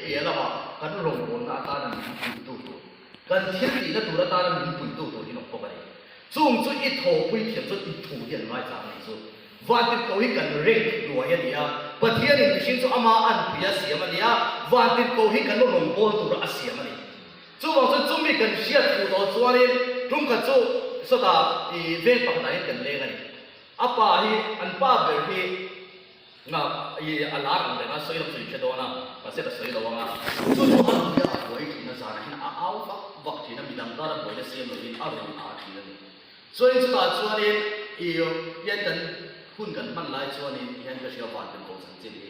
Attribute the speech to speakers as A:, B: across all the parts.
A: kia là mà cái rồng vốn là ta là mình tu tu cái thiên tỷ là tu là ta là mình tu tu thì nó có cái này chung chút ít thổ quy thiệp chút ít thủ hiện ngoài dạng này chút và tiếp cầu hi cần rate đuổi vậy à và thiên thì xin số ama ăn phía xỉa mà đi à và tiếp cầu hi cần rồng vốn tu là xỉa mà đi chú bảo số chúng mình cần xỉa tu đó cho nên chúng cần chú số ta thì về bằng đại cần lên cái này apa hi anh ba về hi ngà i alarm để nó soi làm soi đó na và sẽ là soi đó nga chú chú ăn bia quay thì nó ra này à áo vắt thì nó bị đâm ra là quay nó xem rồi áo rồi áo thì nó so in chú ta chú nên yêu yên tĩnh hun cần bắt lại chú nên yên cái sự phát triển của sản xuất đi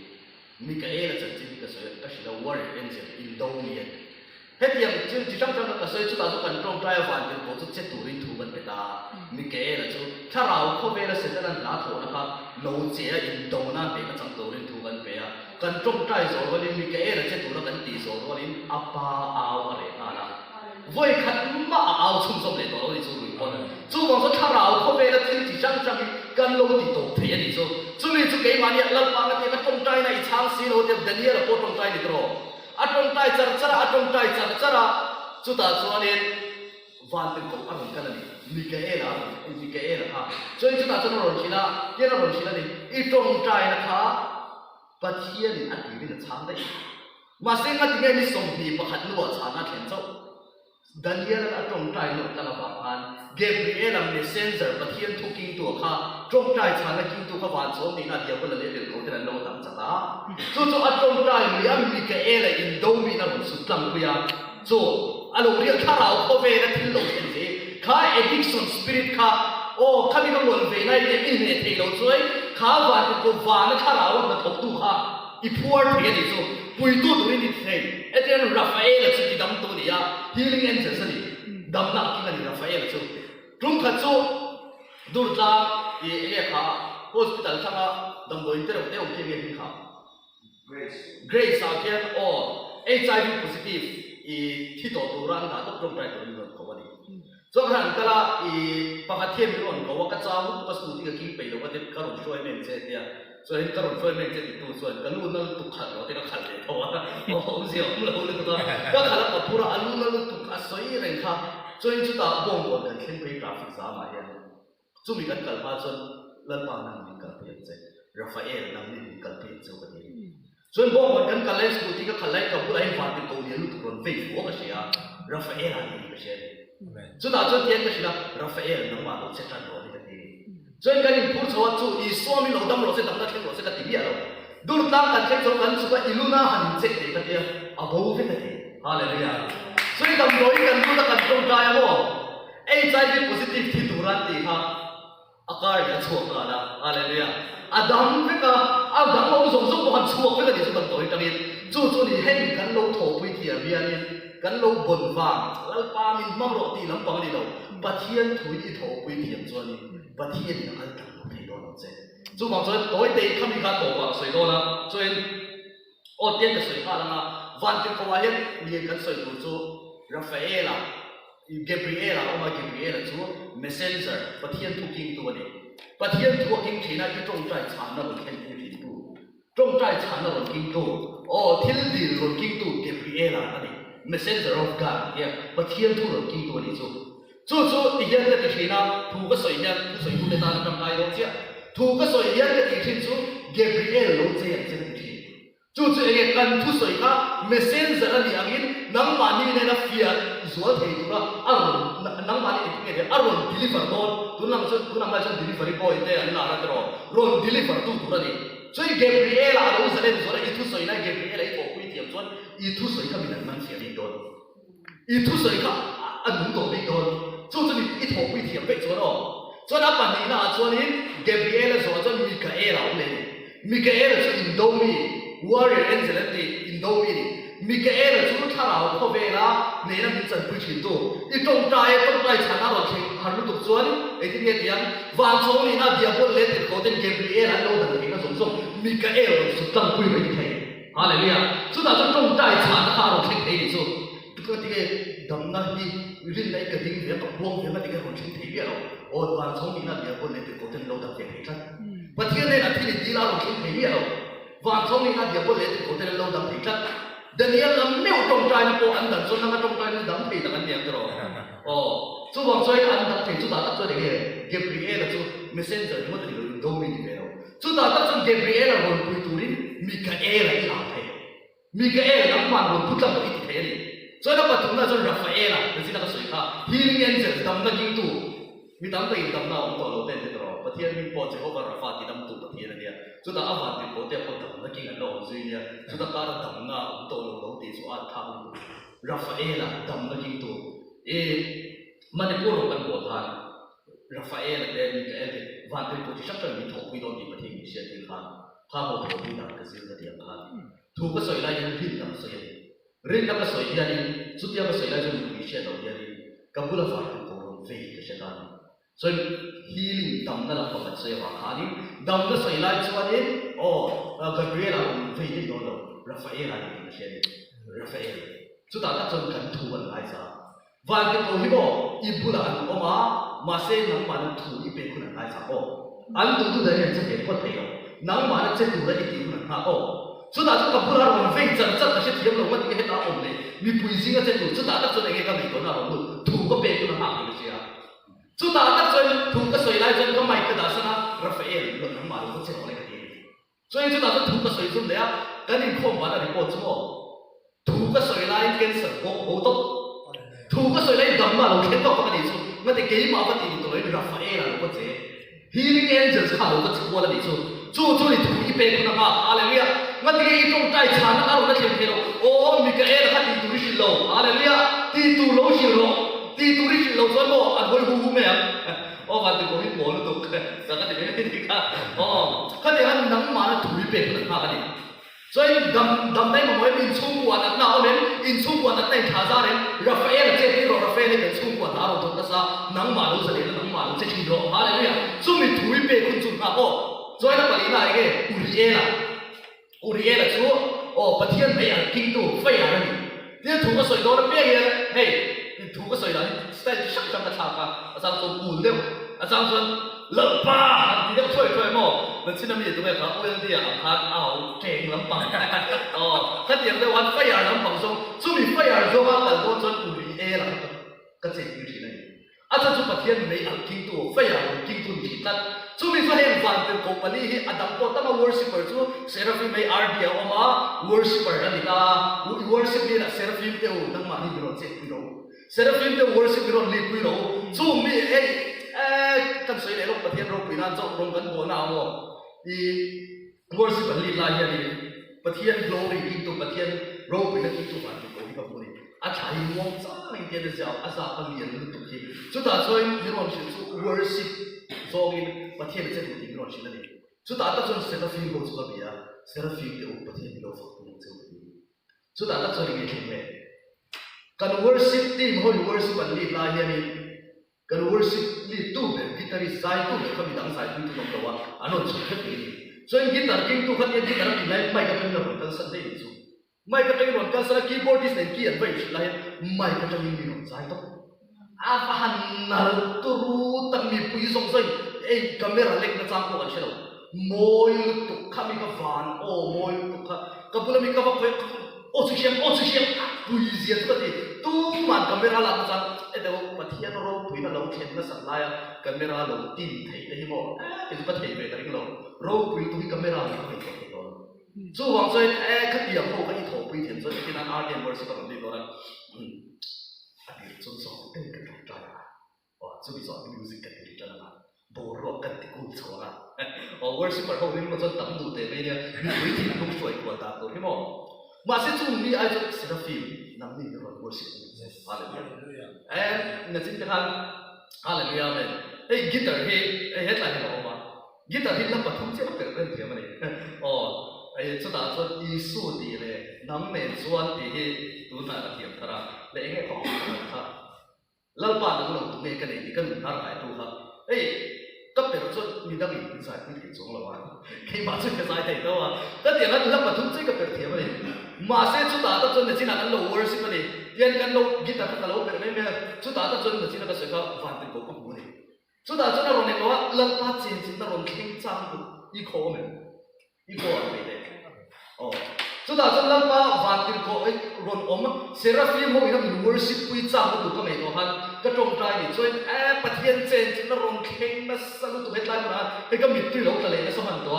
A: mình cái là sản xuất cái sự là work engine in đâu liền hết điểm chỉ trong cái sự chú ta chú cần trong trái phát triển của chú chết tuổi thu vấn cái ta mình cái là chúถ้าเราเข้าไปแล้วเสร็จแล้วนั่นละถูกนะครับเราเสียอินโดนั่นเด็กมันจังตัวเรียนถูกกันไปอ่ะกันจงใจสอนว่าเรียนมีแก่แล้วเจ็ดตัวแล้วกันตีสอนว่าเรียนอัปปาเอาอะไรนะวัยขัดมาเอาชุ่มสมเลยตัวเราที่สู้รุ่ยคนจู่บอกว่าถ้าเราเข้าไปแล้วที่จังกันเราติดตัวเทียนที่สู้จู่นี่จู่เกี่ยมันเนี่ยเราฟังกันที่มันจงใจในช่างสีเราเดี๋ยวเดี๋ยวเราพูดจงใจนี่ตัวอัดจงใจจัดอัดจงใจจัดจู่ตาจู่เรียนวันเป็นของอะไรกันนี่มีแก่ละค่ะ所以就打这种东西啦，这种东西啦你一种在นะค่ะปัจเจียนี่อันนี้เป็นช้างได้มาเส้นอันนี้มีสมบีประคันนัวช้างน่ะเห็นเจ้าดันเยลละตรงใจหนุนละบางอันเกเบรียลเมสเซนเจอร์ประเทียนทุกกิ่งตัวค่ะตรงใจช้างน่ะกิ่งตัวค่ะวันสองนี่น่ะเดียวกันเลยเดี๋ยวเขาจะนั่งลงตั้งจักรจู่อันตรงใจมีแก่ละอินโดมีน่ะมันสุดลังกุยาจู่อันเราเรียกข้าเราเข้าไปแล้วที่ลงเห็นสิข้า addiction spirit ข้าโอ้ข้ามีกังวลเวนัยเนี่ยอินเนตเองเราช่วยข้าวันก็วันนั้นข้าเรามันถูกตู้ข้าอีพัวเทียนนี่สู้ปุยตู้ตัวนี้นี่เท่ไอ้เจ้าราฟาเอลสุดที่ดำตัวนี้อะ healing angel สิดำนักกินกันราฟาเอลสู้ตรงขัดสู้ดูดลาอีเอ๋ข้า hospital ช่างดำตัวอินเตอร์เต้าเกี่ยวกับข้า grace อาเกียนโอ้ HIV positive อีที่ตัวรันนะต้องตรงใจตัวนี้ก่อนเขาว่าดีส่วนทางตลาดอีปกติมีคนเขาว่าก็จะเอาตัวสูตรที่กินไปแล้วก็จะการุณช่วยเมนเจดียส่วนการุณช่วยเมนเจติดตัวส่วนการุณนั่นตุกขัดเราที่เราขัดเลยเพราะว่าโอ้เสียวเราเลยตัวก็ขัดแล้วก็พูดว่าอันนู้นนั่นตุกขัดสวยเร่งค่ะส่วนจุดต่างบ่งบอกกันเช่นไปกราฟิกสามาอย่างจุดมีการกล่าวส่วนเรื่องบางนั่งมีการเปลี่ยนใจราฟาเอลนั่งมีการเปลี่ยนใจกันเองส่วนบ่งบอกกันการเล่นสกุลที่ก็ขัดไล่กับผู้ใดฝันเป็นตัวนี้รู้ตัวคนไม่หัวก็เสียราฟาเอลอะไรก็เสียจุดต่างจุดเทียนก็สิละราฟาเอลน้องมาเราเช็ดจันทร์เราที่กันเองส่วนการยิ่งพูดชาวจู่อีสวามีเราดำเราเช็ดดำนักเช็ดเราเช็ดกันที่เดียวดูตั้งกันเช็ดชาวกันสุขอิลูน่าหันเช็ดกันที่อาบูฟิกันที่ฮาเลลูยาส่วนดำร้อยกันดูตั้งกันตรงใจอ่ะไอ้ใจที่ positive ที่ดูรันตีค่ะอาการจะชั่วกันนะฮาเลลูยาอาดัมฟิกะอาดัมเราส่งส่งบุคคลชั่วฟิกันที่สุดตัวนี้กันจู่นี่เห็นกันเราโถไปเที่ยวเบียนี่กันเราบนฟ้าแล้วปามินมังโรตีลำปังนี่เราปัจเจียนถุยที่โถไปเที่ยวตัวนี้ปัจเจียนนี่กันตั้งที่โดนเราเจ้จู่บางส่วนตัวเด็กเขามีการตัวว่าสวยโดนนะส่วนโอ้เตี้ยจะสวยข้าแล้วนะวันที่เขาว่าเห็นมีกันสวยตัวจู่ราฟาเอลเกเบรียลเอามาเกเบรียลจู่เมสเซนเจอร์ปัจเจียนทุกกิ่งตัวนี้ปัจเจียนทุกกิ่งที่นั่นที่ตรงใจฉันนั่นเป็นแค่ที่ผิดตัวตรงใจฉันนั่นเป็นกิ่งตัวโอ้ที่ดีเป็นกิ่งตัวเกเบรียลนั่นเองmessenger of God เนี่ยปะเทียนทุรกิตัวนี้จู่อีกอย่างก็ที่นะถูกก็สวยเนี่ยสวยดูในตาทำลายโลกเสียถูกก็สวยอย่างก็ที่จู่เกเบรียลโลกเสียเสียที่จู่เองกันทุสวยค่ะ messenger อันนี้อันนี้นังมันนี่เนี่ยฟียส่วนที่ตัวอารมณ์นังมันนี่ที่เนี่ยอารมณ์ deliver ตัวนังมาจน delivery boy เนี่ยอันนั้นอะไรตัวรอน deliver ตัวนี้所以 Gabriel 啊，我是那说的，一吐水那 Gabriel 一头灰点说，一吐水他比人蛮写的多，一吐水他能多的多，就是你一头灰点被说了，所以他把你那说的 Gabriel 说这米格埃老嘞，米格埃是印度米，warrior angel 的印度米的，米格埃就是他老靠背啦，你那名真不清楚，一种在产那个情，还没读说的，哎这个点，晚上你那点不来的，搞点 Gabriel 还弄的。米格埃尔是当归为的开，哈利路亚！所以那种种在产的哈罗听开的时候，这个等那你人那个地方个光点那个红听开了，我晚从你那边过来的过程老得开着，不天那天的地拉罗听开了，晚从你那边过来的过程老得开着， Daniel lam neu tong trai na po an dan so na tong trai na dam thei ta kan niam tro chu wang soi an dam thei chu ta tak so de Gabriel chu messenger mo de do mi ni pero chu ta tak chu Gabriel ron pui turin Mikael ai la thei Mikael lam man ron put lam ti thei ni so na patung na so Rafael na sina ka soi kha healing angel dam na king tu mi dam tai dam na om to lo ten tro pathian mi po che ho ka rafa ti dam tu pathian ni chu ta awan ti ko te ko dam na king an lo zui ni chu ta ka dam na om to lo ti so a tham Rafael dam na king tu Manipur kan ko than Rafael de Mikael van ti ko ti sak kan mi thok wi do ti pathian mi sia ti khan kha ho ko ti na ka sil ka ti khan thu ka soi lai yin hin dam soi rin ka soi ya ni chu ti ka soi lai ju mi sia do ya ni ka bula fa ti ko ron ve ka sia ta so healing dam na la pa soi wa khani dam na soi lai chu ani Gabriel on ve ni do lo Rafael ani sia ni Rafael chu ta chon kan thu an lai sa van ti ko hi bo ibula an oma ma se nang ma na thu I pe kun an lai sa ko an tu tu da ni che ko thei lo nang ma na che tu da I ti kun ha ko chu ta chu ka bula ron ve chan chan ka se thiam lo ma ti he ta om le mi pui sing a che tu chu ta chon e ka mi ko na ro thu ko pe kun ha ni sia chu ta chon thu ka soi lai chon ko mai ka da sa na Rafael lo nang ma lo che lo le ka ti so chu ta thu ka soi zum le a ka ni khom ma na ri ko chu mo thu ka soi lai ken sa ko ho to thu ka soi lai dam ma lo khen to ka ni chu ma te ke ma ba ti to le Rafael lo ko che healing angels ka lo ko chu la ni chu chu ni thu I pe ko na ma hallelujah ma te ke tong tai chan na ro na chem ke lo Mikael ka ti tu ri shi lo hallelujah ti tu lo shi lo ti tu ri shi lo so mo an hoi hu me va ti ko ni mo lo to ka ka te ne ti ka ka te han nang ma na thu I pe ko na ka ni so dam dai ma moi in chung kwa na o men in chung kwa na tai tha za re Rafael che ti ro Rafael ke chung kwa na ro to ka sa nang ma lo sa le nang ma lo che chi ro hallelujah so mi thu I pe kun chung na ko so na pa li na ke Uriela chu pathian mai an king tu fai ya ni ni thu ka soi do na pe ye hey ni thu ka soi da style sak sak ka tha ka asang so bu le asang so le pa ni de choi mo na chin na mi tu me ka o yang dia ka ao cheng lam pang ka tiang de wan fai ya lam pang so chu mi fai ya zo ma ka do chon Uriela ka che ni thi na acha chu pathian mai an king tu fai ya king tu ni tat chu mi so hem van te company hi adam ko ta worshipper chu seraphim mai RD oma worshipper ani ta worship ni na seraphim te o nang ma ni ro che pi ro seraphim te worship ro li pi ro chu mi kan soi le lo pathian ro pi na cho rong kan bo na mo I worship li la ya ni pathian glory king tu pathian ro pi na king tu van ko ni ka bo ni a chai wong sa ni te de ja asa pa lian lu tu ki chu ta choi ni ro shi chu worship so in pathian che tu ni ro shi na ni chu ta ta chon seraphim ko chu ka bia seraphim te o pathian lo fa tu chu chu ta ta choi ni ke me kan worship team ho worship an li la ya ni kan worship li tu be guitarist sai tu be ka mi dang sai tu tu lo wa ano chu ke ni so in guitar king tu khat ye guitar ki lai mai ka kan lo kan san dei chu mai ka teng ron ka sa keyboardist nen ki an vai chu lai mai ka teng ni ron sai to a pa han na tu ru tam mi pui song sai camera lek na chang ko an chelo moi tu khami ka van moi tu ka bula mi ka va o chu siam pui zia tu ti tu man camera la chang de pathian ro pui na lo chen na sang la camera lo tin thei de hi mo e pa thei ve ta ring lo ro pui tu camera ni ko ko to so wang sai khat yang ho ka I tho pui thian so ti na RDM worship ka ni to na so so te ka ta so bi so music ka ti ta na bo ro ka ti ku so na worship ho ni mo so tam du te ve ni ni ti ku soi ko ta to hi mo ma se chu mi ai so seraphim nam ni ro worship hallelujah na chin ta hallelujah man guitar he headline ho ma guitar he la pa thum che ka per the ma ni chu ta so Isu di le nam ne chuan ti hi tu na ka thiam thara le nge ko ha lal pa na lo tu me ka nei kan tar kai tu ha cấp để cho người ta bị giải quyết cái chỗ là bạn khi mà chơi cái giải thể đâu à tất nhiên là lúc mà chúng chơi cái việc thiệt vậy mà sẽ chúng ta tập trung là chỉ là cái lower ship này tiền cái low guitar cái low bên bên chúng ta tập trung là chỉ là cái sự cái phản tình của công này chúng ta cho nó rồi này nó lần ba chúng ta rồi kinh trang được ý khó mình ý khó là vậy đấy จุดอาจจะลังป้าวันที่เขารอนอมเซราฟิมเขาอีกนั่นวอร์ชิปปุยจ้างก็ถูกก็ไม่ตัวหันก็ตรงใจนี่ช่วยปะเทียนเจนจินรองเข่งมาสรุปตัวเหตุการณ์นั้นให้ก็มีที่หลงทะเลในสมันตัว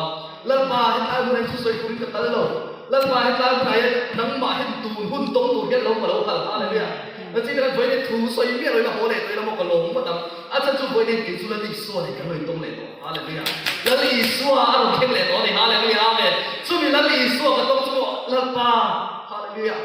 A: ลังป้าเห็นไอ้บุญในช่วยคุยกับตาเราลังป้าเห็นไอ้บุญในนังมาเห็นตูนหุ่นตรงตูนเห็นลงมาลงกันอะไรเนี่ยแล้วที่นั่นไว้ในทูสวยเมียเลยละโหเลยเลยละมกลงมาตั้งอาจารย์ช่วยในกิจสุนันทิสวยกันเลยตรงเลยตัวอะไรเนี่ยแล้วอีสวะอารมณ์เข่งเลยตัวนี่อะไรเนี่ยอะไรช่วยนั่นอีสวะก็ต้องช่วยลังป้าอะไรเนี่ย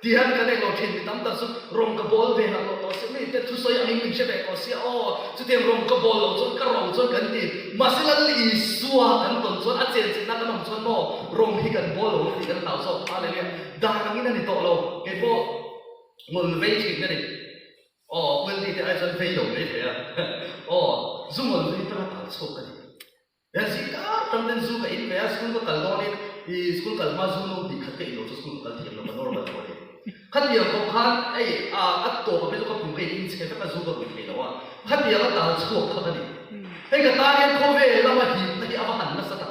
A: ที่ฮันกันเองเราเห็นตั้งแต่สุดรองกบอลเวนัลตัวสิ่งนี้แต่ทุกส่วนอันนี้มันเชื่อแบบก็เสียอ๋อจุดที่รองกบอลเราส่วนกระรองส่วนกันดีมาสิลันลีสัวกันต้นส่วนอาเจนสินักกันน้องส่วนโม่รองที่กันบอลเราที่กันเต่าส่วนอะไรเนี่ยด่ากันนี่นั่นนี่ตัวเราเก็บพวกเงินเวทีนั่นนี่อ๋อเงินที่ไอ้ส่วนเวทีเราไม่ใช่อ่ะอ๋อซุ่มเงินที่ตั้งแต่ส่วนกันดีแต่สิการตั้งแต่ซุ่มกับอินเวสคุณก็กัลโดนี่อีสกุลกัลมาซุ่มเราดีขัดกันอีกเราสกุลกัลที่เราไม่รู้เราตัวนี้ขัดเดียวกับขันไอ้อัดตัวกับไม่ต้องกับผมเคยอินสเกตก็สู้กับผมเคยแล้วว่าขัดเดียวก็ต่างชั่วขัดนี่ไอ้กับตาเนี่ยเขาเวลามาหินที่อาหันมาสัก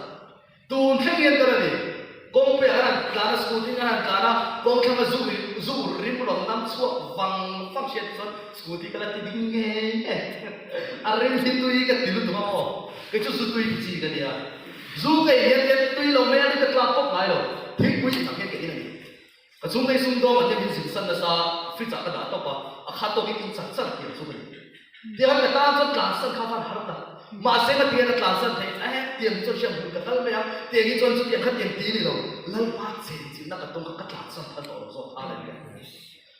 A: ตูนแค่เรียนกันนี่กงไปอะไรการสกุลที่งานการกงแค่มาซูริมลงน้ำชั่วฟังเชียนส่วนสกุลที่กันที่ดิ้งเงี้ยอะไรที่ตุยกันติลุตัวอ๋อก็จะสุดตุยจีกันเนี่ยซูกันเรียนตุยเราไม่ได้จะกลับพบไหนหรอกทิ้งกุยสังเกตกันนี่ก็ซุ่มในซุ่มโดมันจะมีสิ่งสั่นนะซาฟิจากกระดาษต่อไปข้าตัวกินสั่นเกี่ยวซุ่มเลยเดี๋ยวมันตามจนกลางสั่นข้าวฟันหาร์ตมาเสียงเตียงกลางสั่นเฮ้ยเตียงจนเชื่อมหุ่นกับตั้งไม่ยังเตียงจนเตียงขัดเตียงตีนี่หรอแล้วป้าเจนจินนักตรงกับกลางสั่นทันต่อเราอะไรเนี่ย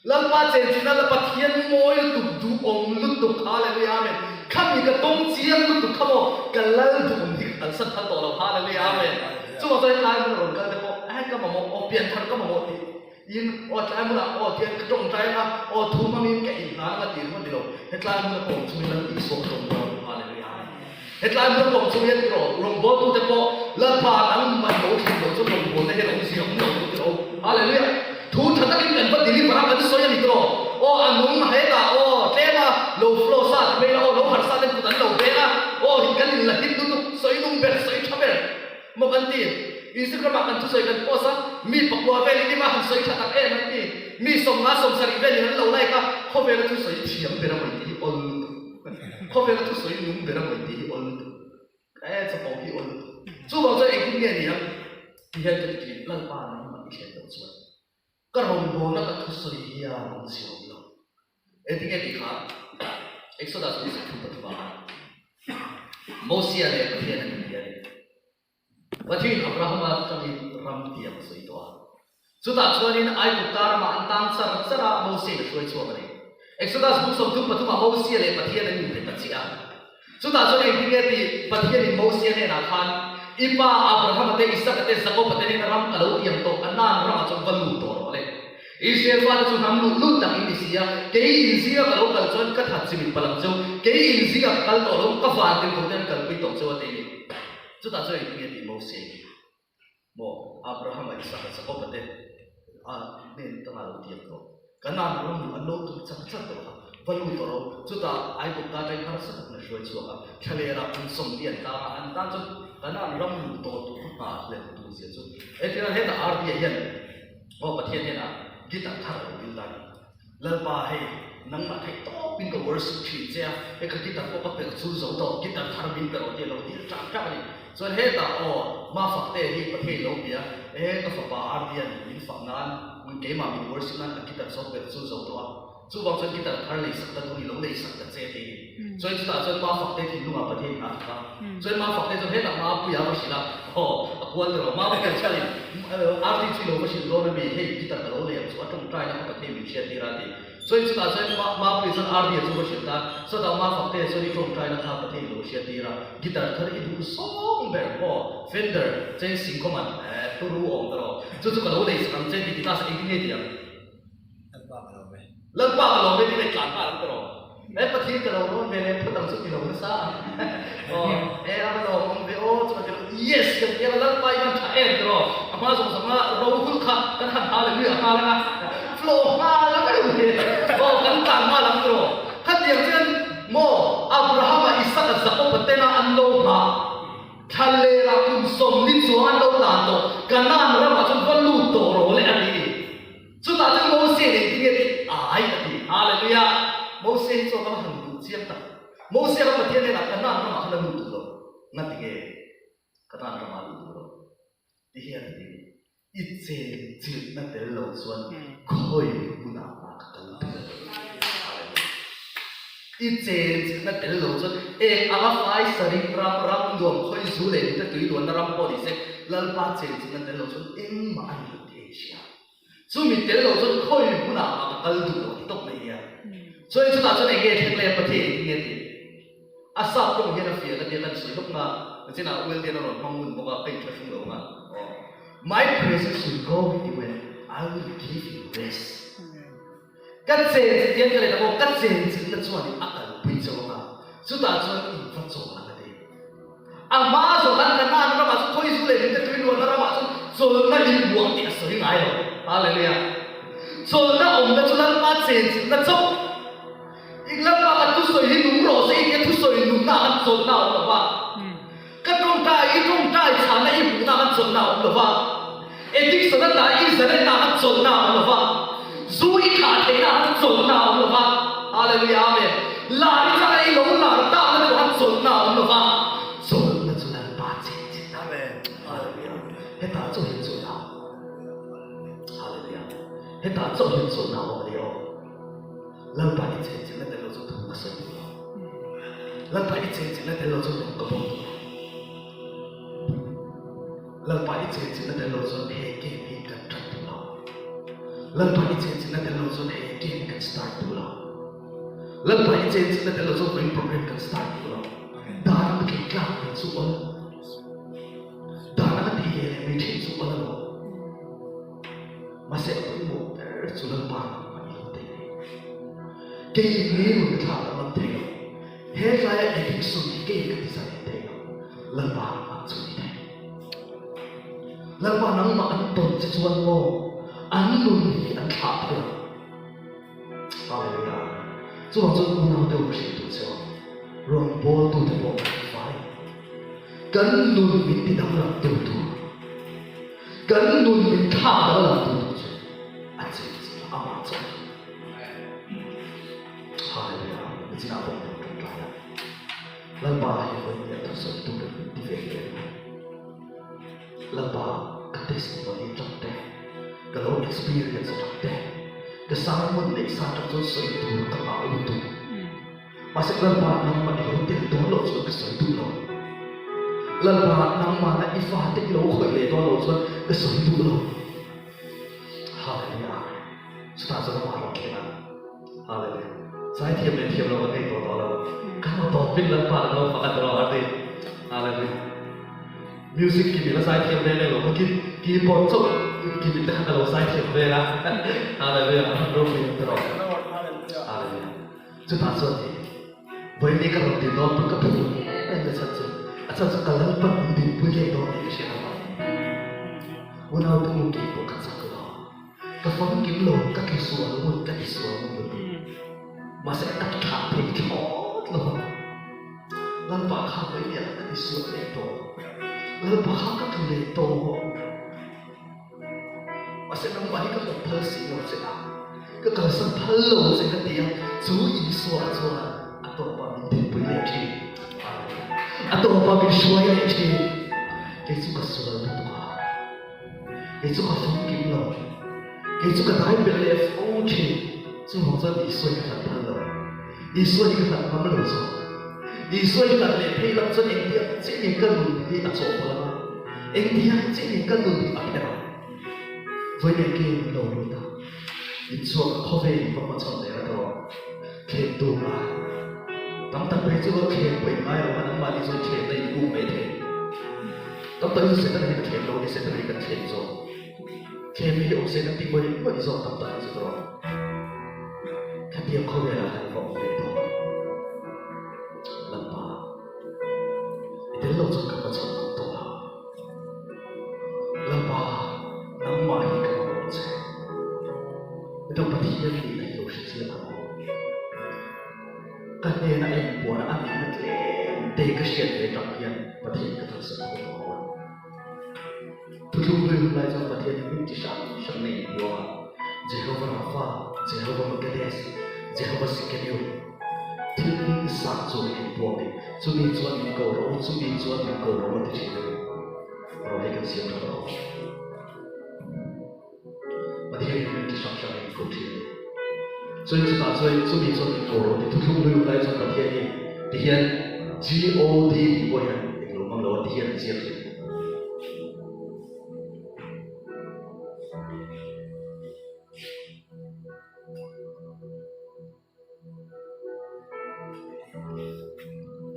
A: แล้วป้าเจนจินนักป้าเทียนมวยตุกดูอมลุตุกอะไรเนี่ยมันข้ามีกระตงเจียงลุตุกข้าวกันแล้วดูอมที่กันสั่นทันต่อเราอะไรเนี่ยมันจู่ว่าใจลายมันหลงกันแต่พอก็มาโมเปลี่ยนทันก็มาโมทียินใจมันละเทียนกระจงใจนะทูมันมีแก่อีกนานก็ตีมันดีหรอกเหตุการณ์มันผมช่วยแล้วอีกส่วนตรงเราอะไรเนี่ยเหตุการณ์มันผมช่วยแล้วเราลงบอลตัวแต่พอแล้วผ่านนั้นมันโดนทิ้งโดนจนลงบอลได้เห็นองค์เสียงเราเราอะไรเนี่ยทูทันตั้งกันบัดนี้พลังมันสวยอย่างนี้ตัวอันนู้นให้ตาเจ้ามาโลฟโลซาไม่เราโลหัดซาเล่นกุตันเราเบ้อะหินกันนี่ละหินนุ่มสวยนุ่มเบ็ดสวยชอบเบ็ดมกันตีอินสตาแกรมมันทุกส่วนกันโพสต์มีปักวัวเวลีนี่มาหันสวยชัดเอ็นนี่มีสมงาสมสรีเวลีนั้นเราไล่ก็เขาเวลาทุกส่วนเฉียบเป็นอะไรที่อ่อนเขาเวลาทุกส่วนนุ่มเป็นอะไรที่อ่อนจะบอกที่อ่อนจู่บอกจะเองที่เนี่ยนี่ยังที่เห็นจะกินลั่นป้านี่มันเขียนตัวส่วนก็รวมโบนัสทุกส่วนที่ยาวเสียวเราที่เนี่ยที่ขาเอ็กซ์โซดัสนี่สุดทุกตัวบ้านโมเสียเลยประเทศนั้นเดียร์ว่าที่อับราฮัมจะมีรำเทียมสวยตัวสุดท้ายส่วนนี้ไอ้บุตรมาอันตั้งสระสระโมเสสช่วยช่วยเลยเอ็กซ์โซดัสบุกส่งทุกประตูมาโมเสียเลยประเทศนั้นอยู่ในตัดเสียสุดท้ายส่วนนี้ที่เนี่ยที่ประเทศนี้โมเสียเนี่ยนะครับอีป้าอับราฮัมเตอิสระเตสกอประเทศนี้รำกระโดดเทียมโตอันนั้นรำจนบรรลุตัวเลยอิสราเอลว่าจะนำลุ่นต่างอินเดียเกี่ยอินเดียกับเรากันจนกัดหัดสิมิพลังเจ้าเกี่ยอินเดียกับเราเราก็ฟังถึงคนนั้นกันไปต่อเจ้าเตยสุดท้ายส่วนนี้ที่โมเสสโมอับราฮัมอิสระสกอประเทศเนี่ยตั้งแต่เราเทียบตัวกันนั้นเราอันโน้ตจัดตัวบรรลุตัวสุดท้ายไอ้พวกการใจพระสัตว์นั้นช่วยช่วยกันเฉลี่ยรับสมเด็จตาอันตั้งจนกันนั้นเราตัวมาเลยตัวเสียสุดที่นั่นเห็นแต่อาร์ดีเอ็นประเทศเนี่ยนะกิจการเราอยู่ได้แล้วไปนังมาให้โตเป็นกับวอร์สชีเจ้ากิจการพวกเป็นสู้สู้โตกิจการทำบินกับเราที่เราที่จ้านี่ส่วนเห็นแต่มาฝักเตะที่ประเทศเราเนี่ยก็ฝักอาร์ดีเอ็นมินฝักนั้นมันเกี่ยมามีวอร์สนั้นกิจการสู้เป็นสู้สู้ตัวสู้บางส่วนกิจการทำเลยสักแต่ตรงนี้เราเลยสักแต่เจ้าที่ส่วนส่วนมาฝักเตะที่ลูกมาประเทศนะครับส่วนมาฝักเตะส่วนเห็นแต่มาปุยอาไม่ใช่ละกวนเรามาเป็นเช่นนี้อาร์ดีที่เราไม่ใช่เราไม่มีให้กิจการเราเลยส่วนตรงใจนะครับประเทศวิเชียรที่ราดีส่วนสุดท้ายส่วนมาปุยส่วนอาร์ดีส่วนไม่ใช่ละส่วนมาฝักเตะส่วนที่ตรงใจนะครับประเทศวิเชียรที่รากิจการทำให้ดูสองแบบเฟนเดอร์เจ้าสิ่งของมันตัวรู้องค์ตลอดจู่ๆก็เราเลยสังเกตที่ตั้งสิ่งนี้เดียวเลิกบ้ากันเราไม่ได้กลั่นบ้ากันตลอดประเทศเราโน้นเวลาพูดต่างสุดที่เราไม่ทราบเราไม่จะมาyes กันเดี๋ยวเราไปมันถ่ายตลอดมาส่งสมาเราคุ้นข้ากันหันหาเลยเรื่องหาแล้วนะโฟล์มาแล้วก็ดูเลยกันต่างมาแล้วตลอดถ้าเดี๋ยวเช่นโมอับราฮัมอิสระสักปะเตนะอันโลภะทะเลรักคุณสมนิสวนอันโลภะโตกันนั่นเรามาจนบรรลุตัวเรา này tiếng thì ai thì hallelujah Moses cho các hàng tụ chiêm ta Moses các bạn thiên này là cái nào nó mà không được tụ rồi ngắt tiếng cái nào nó mà tụ rồi thì hiện thì ít chế chữ nó để lâu xuân khơi muốn nào mà cái ít chế chữ nó để lâu xuân aga phải sari ram duam khơi du lên cái tuổi duan ram body se lal pa chế chữ nó để lâu xuân mà anh được thế sao chú mình để lâu xuân khơi muốn nào mà cái tụ rồi tốc này à so chúng ta cho này nghe tiếng lên bát thì nghe thì asap cũng nghe nó phía cái tiếng soi lúc mà thế nào uống tiếng nó rồi mong muốn một cái chuyện không đúng mà My presence will go with you and I will give you rest. Các chuyện tiếng cái này là các chuyện chính là cho anh ác ở bây giờ mà chúng ta cho anh phát triển là cái gì? Mà rồi anh cái nào nó mà khơi du lên cái chuyện luôn nó mà rồi nó đi buông thì soi ngay rồi. Hallelujah. Rồi nó ông nó cho anh phát triển chính là cho Ilang mga tusoy hinumro sa inyo tusoy nunahan son na ang lawa. Katong tayo sana ibunahan son na ang lawa. Edik sana tayo sana nahan son na ang lawa. Zui kate nahan son na ang lawa. Hallelujah, amen. Lari sana ilong larta na nahan son na ang lawa. Son na sunan pachin. Amen. Hallelujah. Heta cho hin son na. Hallelujah. Heta cho hin son na ang lawa. Lần bài đi chơi là để lo cho thùng sôi lần bài đi chơi là để lo cho thùng cơm lần bài đi chơi là để lo cho hệ game bị cắt trật tu lo lần bài đi chơi là để lo cho hệ game cắt start tu lo lần bài đi chơi là để lo cho brain program cắt start tu lo đàn nó kịch lắm mình sụp ơn đàn nó thì hệ mình chịu sụp ơn lo mà sẽ có một số lần bài cái gì cũng được làm làm thế nào, hết lại cái việc suy nghĩ cái gì sẽ thế nào, lần ba làm suy nghĩ thế, lần ba nắng mà anh tồn sẽ chuan ngô, anh luôn bị anh thả thôi, hallelujah, cho nên chúng ta đều phải tu sửa, rồi bố tu thì bố phải, cần luôn bị đi đóng làm tu tu, cần luôn bị thả đó làm tu tu, anh sẽ làm mà cho. Hallelujah, it's not going to try that. Lần ba hiểu về việc thật sự tu được đi về phía lần ba cái testimony trong thế, cái lâu experience trong thế, cái sáng môn để sáng trong số sự tu các bảo ưu tu, mà sẽ lần ba năm mà hiểu tiền tu lộ cho cái sự tu lộ, lần ba năm mà lại phá tích lỗ khởi lệ to lộ cho cái sự tu lộ. Hallelujah, chúng ta sẽ có bảo cái này. Hallelujah. Saya tiap lo pakai itu tolong. Kalau topik lepas lo pakai tolong arti. Hallelujah. Music kita saya tiap lo mungkin keyboard tu kita kalau saya tiap lah. Hallelujah. Romi tolong. Hallelujah. Kita suci. Boleh kalau di dalam berkebun, ada satu. Asal kalau pun di boleh dalam di siapa. Wanau tu mungkin bukan sekolah. Kafang kita lo kaki suara, kaki suara. Mà sẽ cắt thả thì chót luôn lần bà khá với nhà đã đi xuống lệ tổ lần bà khá các lệ tổ mà sẽ nông bái các một thơ sĩ ngồi sẽ làm các cờ sân thơ lầu sẽ các tiếng chú ý xóa xóa à tổ bà mình tìm với lệ chi à tổ bà mình xóa lệ chi cái chú cả xóa lệ tổ cái chú cả phong kim lầu cái chú cả thái biệt lệ phong chi chú hồng dân đi xuôi cái thằng thơ đi xuôi cái thằng mắm lẩu rồi, đi xuôi cái thằng này thấy lắm cho anh tiếc, sẽ những cơn buồn đi đặt sổ vào lắm, anh tiếc sẽ những cơn buồn bị áp đảo, với những cái đầu đôi ta, đi xuôi cái khó về không mà chọn để là đó, kẹp tu mà, tắm tắm bây giờ có kẹp bảy mai rồi mà nắm mà đi xuôi kẹp đây cũng mấy thế, tắm tới sẽ tới đây kẹp đâu đi sẽ tới đây cần kẹp rồi, kẹp hiểu sẽ tới tìm mấy rồi tắm tới rồi. Các điểm không phải là hành vọng về đó lần ba đến lâu rồi các bạn chọn làm tổ nào lần ba năm mai các bạn sẽ trong bất thiên thì là hiểu sự chia nào các nên là em buồn ăn những mất lệ tê cái chuyện về trọng hiện bất thiên cái thật sự không có tôi luôn luôn lại trong bất thiên những chỉ sáng này buồn Jehovah Rapha, Jehovah Makadesh, Jehovah Sikenu, thiên linh sáng rồi hình buồn này, chúng mình cho mình cầu đó, chúng mình cho mình cầu đó một tí nữa, rồi hãy cần siêu đó đó, mà thiên linh mình sáng sáng mình cầu thiên,所以chúng ta所以chúng mình cho mình cầu đó, thì chúng mình lại cho mình thiên linh, thiên God thì gọi là những lúc mang lo thiên diệt thiên.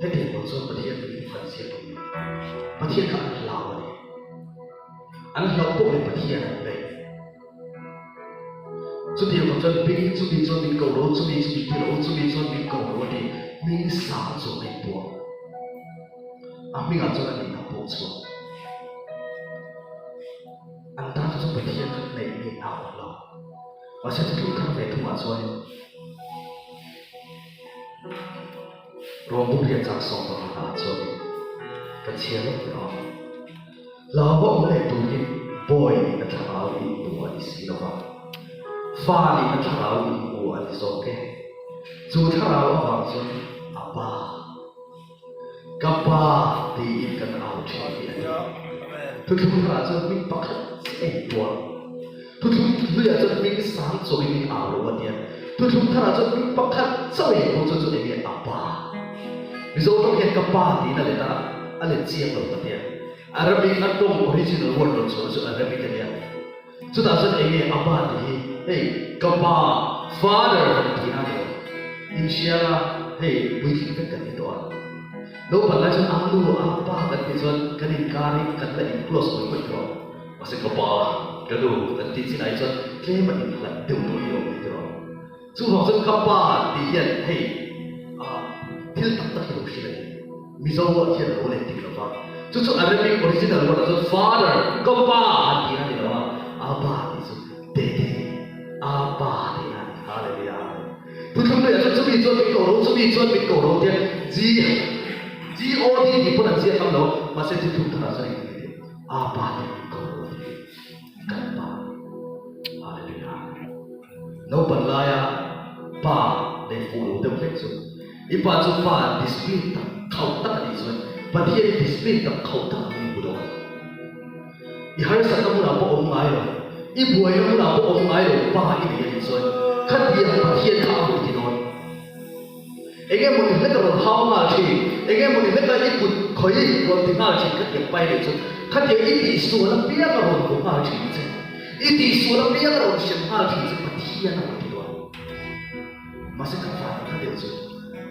A: Thế thì một sốประเทศมีความเสี่ยงตรงนี้ประเทศกับอันลาวเนี่ยอันลาวพวกในประเทศนั้นเลยสุดที่ผมจะเป็นสุดที่จะเป็นเกาหลีสุดที่จะเป็นที่เราสุดที่จะเป็นเกาหลีเนี่ยมีสามส่วนในตัวมีงานส่วนนี้นะผมส่วนอันนั้นจะประเทศในมีเอาเราว่าฉันจะทุกทางไปทุกวันส่วนรวมผู้เรียนจากสองตำราจนกันเชียร์ลูกน้องเราบอกว่าในตัวนี้บอยนี่มันทำเอาอีกบัวอีสีแล้วว่าฟ้านี่มันทำเอาอีกบัวอีสองแก่จูทำเอาบางส่วนอาบ้ากับบ้าดีกันเอาเฉยๆทุกๆทำจนมีปักเอ็นตัวทุกๆเลือดจนมีสามส่วนมีเอาวันนี้ทุกๆทำจนมีปักเจ้าเองจนมีอาบ้ามิโซต้องเห็นกับป้าดีนั่นแหละนะอะไรเจียงเราตัวเนี้ยอาราบิกนั่นตรงออริจินัลวันเราส่วนอาราบิกเนี่ยสุดท้ายสุดเองอาบ้าดีเฮ้ยกับป้า father ที่นั่นเลยอินเชียร์เฮ้ยวิธีเป็นกันที่ตัวเราปัจจัยส่วนอาลูอาบ้ากันที่ส่วนกันที่การีกันเลย close ไปคนเดียวมาสิกับป้ากันดูกันที่สิ่งไหนส่วนแค่มันหลังเดียวตัวเดียวไม่ตัวส่วนของส่วนกับป้าดีเห็นเฮ้ยที่ตั้งแต่ที่เราคิดเลยมิโซะที่เราเล่นที่เราฟังจุดอาราบิกออริจินัลว่าจุด father กับป้าที่นั่นที่เราอาบ้าที่สุดเด็ดอาบ้าที่นั่นอะไรไม่ได้ทุกคนเลยจุดมีจุดมีโกรธจุดมีจุดมีโกรธเนี่ย God ที่พูดถึงเสียคำเรามาเสร็จทุกท่านจะได้ยินอาบ้าที่โกรธกันบ้าอะไรไม่ได้เราบรรลัยป้าได้ฟูเต็มเล็กสุดipa chupa dispute ta khauta ni zoi pathian dispute ta khauta ni budo I har sa ta mura po om ngai ro I buai ro mura po om ngai ro pa I ni zoi khatia pathian tha bu ti non ege mo ni leka ro haw ma thi ege mo ni leka I put khoi ro ti ma thi khatia pai le zoi khatia I ti su la pia ka ro ko ma thi zoi I ti su la pia ka ro shin ma thi zoi pathian na ti don masa ka fa khatia zoi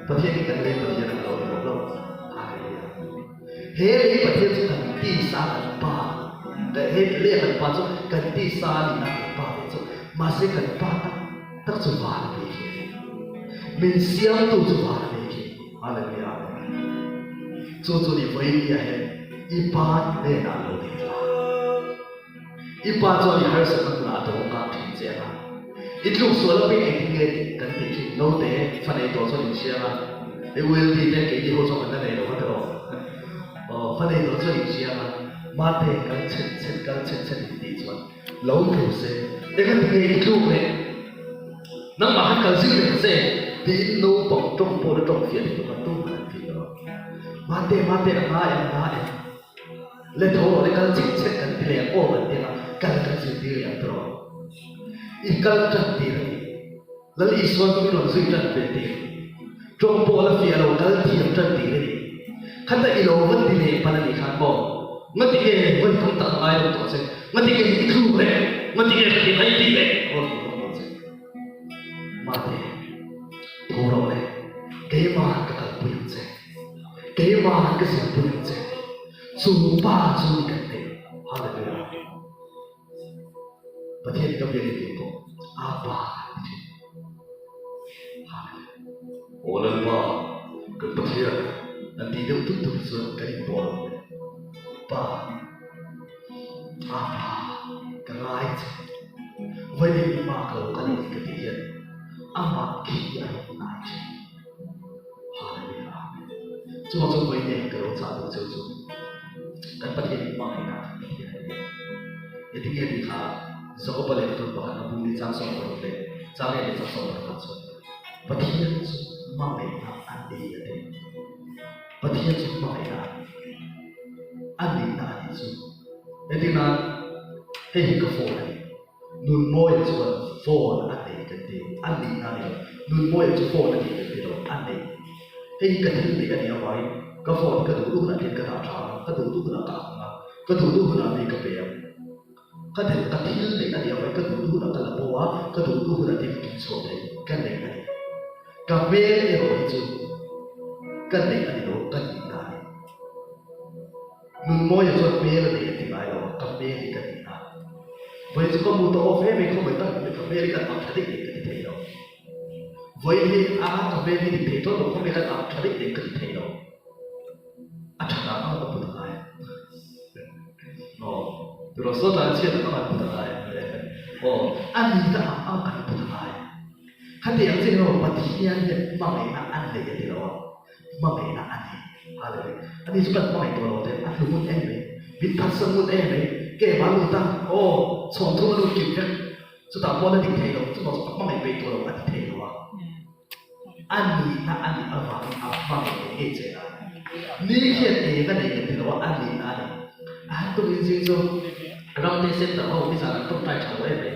A: ประเทศนี้กันเลยประเทศเราเราเฮ้ยประเทศที่กันตีสากันป้าแต่เฮ้ยเรียกกันป้าจุกันตีสานี่นะป้าเนี่ยจุมาเสกันป้าตั้งจุบานเลยมีเสียงตัวจุบานเลยอะไรไม่เอาจู่นี่ไว้เนี่ยเฮ้ยอีป้าเนี่ยน่าเราดีละอีป้าจู่นี่หาสักคนน่าตัวงานถึงเจ้าอีลูกส่วนเราเป็นเองเงี้ยกันติดโน้ตเต้ฟันไอ้ตัวส่วนเชียร์ไอ้เวลตีเต้กี่ที่เขาส่งกันนั่นเองเราก็จะรอฟันไอ้ตัวส่วนเชียร์มาเต้กันเช็ดดีส่วนเราถูกเสียไอ้กันติดไอ้ลูกเนี่ยนั่งมาหักกันซิ่งเลยเสียดีโน้ตปองจงโปรดจงเสียที่ตัวมันตู้มันทีเนาะมาเต้มาเล่นโถเลยกันเช็ดกันที่เลี้ยงโอ้มันเนี่ยกันสิ่งที่เลี้ยงตัวอีกการจัดตีเลยแล้วอีส่วนก็มีหลังสิ่งจัดเป็นตีจงโปรละเฟียเราการที่ยังจัดตีเลยขั้นแต่อีโลมันตีเลยปานนี้ขันบอกมันตีเองมันคงตัดไม้ลงตัวเสียมันตีเองที่คู่เลยมันตีเองที่ไม่ตีเลยโอ้โหมาเถอะโทรเราเลยเกี่ยมากับการพูดเสียเกี่ยมากับเสียงพูดเสียสู้ป้าสู้กันเถอะฮาเลลูยาประเทศก็เป็นอย่างนี้อาบาโอเลนบ้ากับประเทศนั่นที่เดียวทุกส่วนกันอีกบ่ป้าอาบากันไล่วันนี้มาเกิดกันอีกกันที่เดียวอามาขี้อะไรนายฮาเลลูยาจงวันนี้เกิดจากตัวเจ้ากันประเทศมาให้นะอย่างที่เดียวดีค่ะ
B: so ko pala ito ba na buli sang so ko le sang le sa so ko so pathian so mai na ande ate pathian so mai na ande na ate so etina he ka fo nun moy so fo na ate ka te ande na ne nun moy so fo na ate ka te do ande he ka tin ni ka ni awai ka fo ka du na te ka ta tha ka du na ka na ka du na ni ka pe ka te ka thil le na dia ka du na ka la boa ka du na te ki so te ka le na ka be e ro chu ka le na ro ka ni na nun mo ya so be le te ti bai ro ka be ni ka ni na voi chu ko mu to of me ko me ta ka be ka ta thadi ni ka te ro voi hi a ka be ni te to ko me ka ta thadi ni ka te ro a tha na ma ko ta ai no pero so ta che ta ma ko ta ai an ni ta a ka ko ta ai ka te yang che ro pa ti ya ne ma me na an le ye ro ma me na an ni haleluya ani su ka ma me to ro te a lu mun e me bin ta sa mun e me ke ba lu ta chong thu lu ki ke su ta po na ti te ro su ma ma me pe to ro a ti te ro an ni na an ni a va a ma me e che na ni hian e ka ne ye ro an ni na ni an tu bin jing so ram te sen ta ho ni sa la to tai chao e me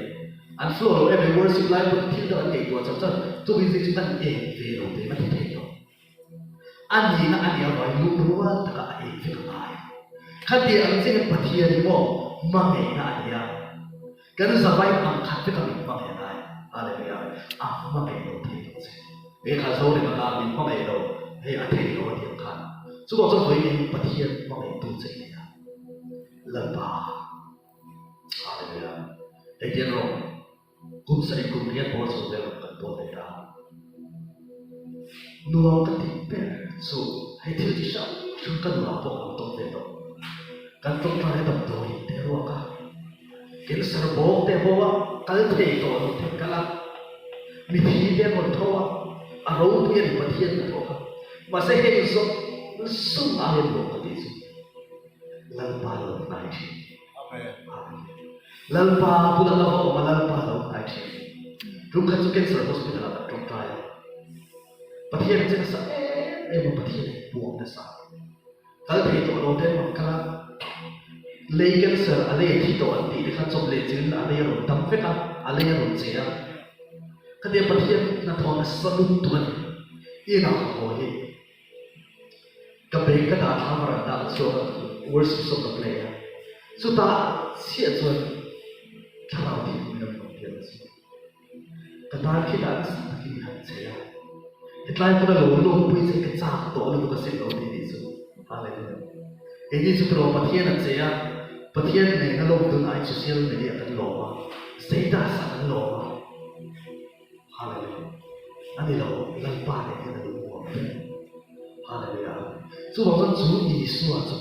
B: an flow every worship life with till the day to chapter to be six tan e ve ro te ma te ro an ni na an ya vai lu ro wa ta ka e ve ka ai kha ti an se pa thi ni mo ma me na ya kan sa vai am kha te ka mi ma me na hallelujah a ma me ro te ro se e kha so ni ma ka mi ma me ro he a te ro ti khan su ko so voi ni pa thi ma me tu se ni ya la ba hallelujah e ti ro kum sai kum riat bo so de kan bo de ra nuang ka ti pe so hai thil ti sa chung kan la bo kan tong de do kan tong tra de do i te ro ka kel sar bo te bo wa kal te to te kala mi thi de kon tho wa a ro pi ni pa thien na tho ka ma se he so sum a he bo ka ti so lan pa lo nai chi amen lalpa pula la ho ma lalpa lo ai che rum kha chu cancer hospital la trong trai pathian chen sa e ma pathian buông na sa kal thei to lo te ma kala lei cancer ale thi to an ti kha chom le chin ale ro tam fe ka ale ro che ya ka de pathian na thon sa lu tu ni e na ho hi ka be ka da tha ma ra da so worship so ka play ya so ta sia chuan thao thì mình làm công việc gì, cái ta khi đã sinh ra khi hành thế nào, cái tai cũng là lỗ lỗ bây giờ cái cha tổ nó cũng sẽ lỗ đi đi xuống, hallelujah, cái gì sự lỗ bắt thiên là thế à, bắt thiên này nó lỗ từ ai social media cái lỗ mà, status cái lỗ mà, hallelujah, anh đi lỗ lần ba này cái là lỗ mà, hallelujah, số bọn con chú ý số à chú,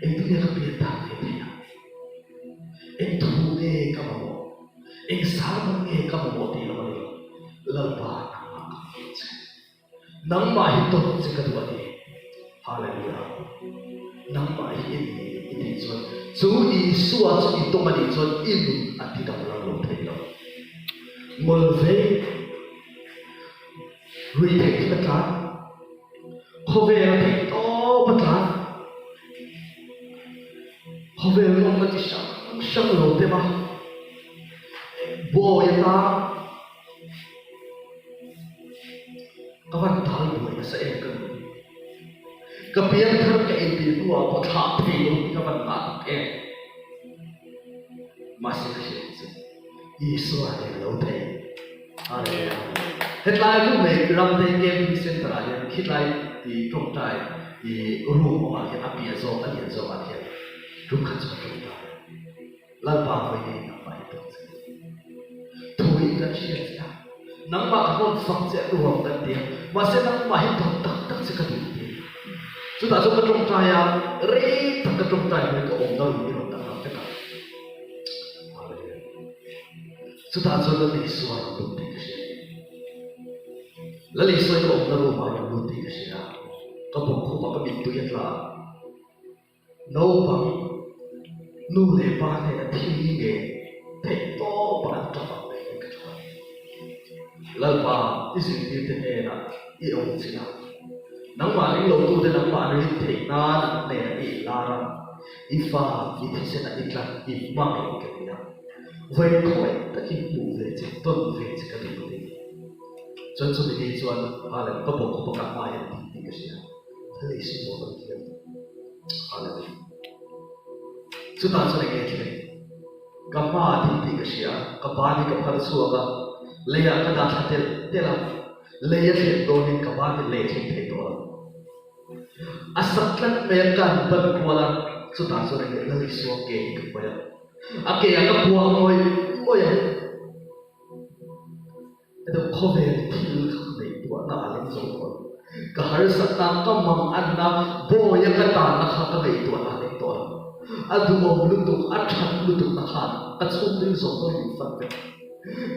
B: em tôi nghe các biệt thảo thế này à. Em thu nghe các bạn bộ, em sáng nghe các bạn bộ thì nó đi lần ba nắng mai tốt sẽ cái gì hallelujah nắng mai in in chuan chú ý xua chú ý tung mà đi chuan in anh đi đâu là lộn thế đâu một về rồi thấy bất lạc không về là thấy to bất lạc không về là nó chỉ sao sang lộn thế mà bộ yên ta các bạn thảo luận là sẽ cần các biến thân cái em bị đua có thả thì các bạn bạn em mà sẽ cái gì Giêsu là lâu thế hallelujah hết lại cũng mấy làm thế game đi xem tại hiện khi lại thì trong trái thì rùm mà hiện áp hiện do anh hiện do anh hiện rùm khăn cho trong trái lần ba với đi nằm phải được thôi cái chuyện gì nắng mà không phật sẽ ruộng đất tiền mà sẽ nắng mà hết toàn tất tất sẽ cái gì chúng ta dùng cái trong trái à rê thằng cái trong trái mới có ổn đâu như nó đang làm tất cả chúng ta dùng cái lý do là đúng thế cái gì là lý do của ông đâu mà đúng thế cái gì à các bộ khu mà các bị tuyệt là nấu bằng nu lệ ba này là thiên nhiên nghề thể to bản trong bản này cái chỗ lần mà cái gì như thế này là yêu chỉ là nắng mà những lâu tu thì nắng mà những thể na này là bị la ra ifa thì thì sẽ là ít là ít mang cái này vậy thôi tất nhiên đủ về chỉ tuân về chỉ cái điều này cho nên mình đi chọn à là có bộ các bài thì cái gì thế là sự một vấn đề à là chúng ta sẽ nghe thế các bài thì cái gì các bài thì các phần số là lấy ra cái đa thế thế là lấy ra thế đó thì các bài thì lấy thế đó asaklan mereka berkuala sudah sudah dari suake kepada ake yang kebuang oi itu kovel til khamai tua na alim zongkon kahar satna kamang anna bo yang kata na khamai tua na alim tua adu lutuk athan lutuk na khan katsum ding zongkon ni fatbe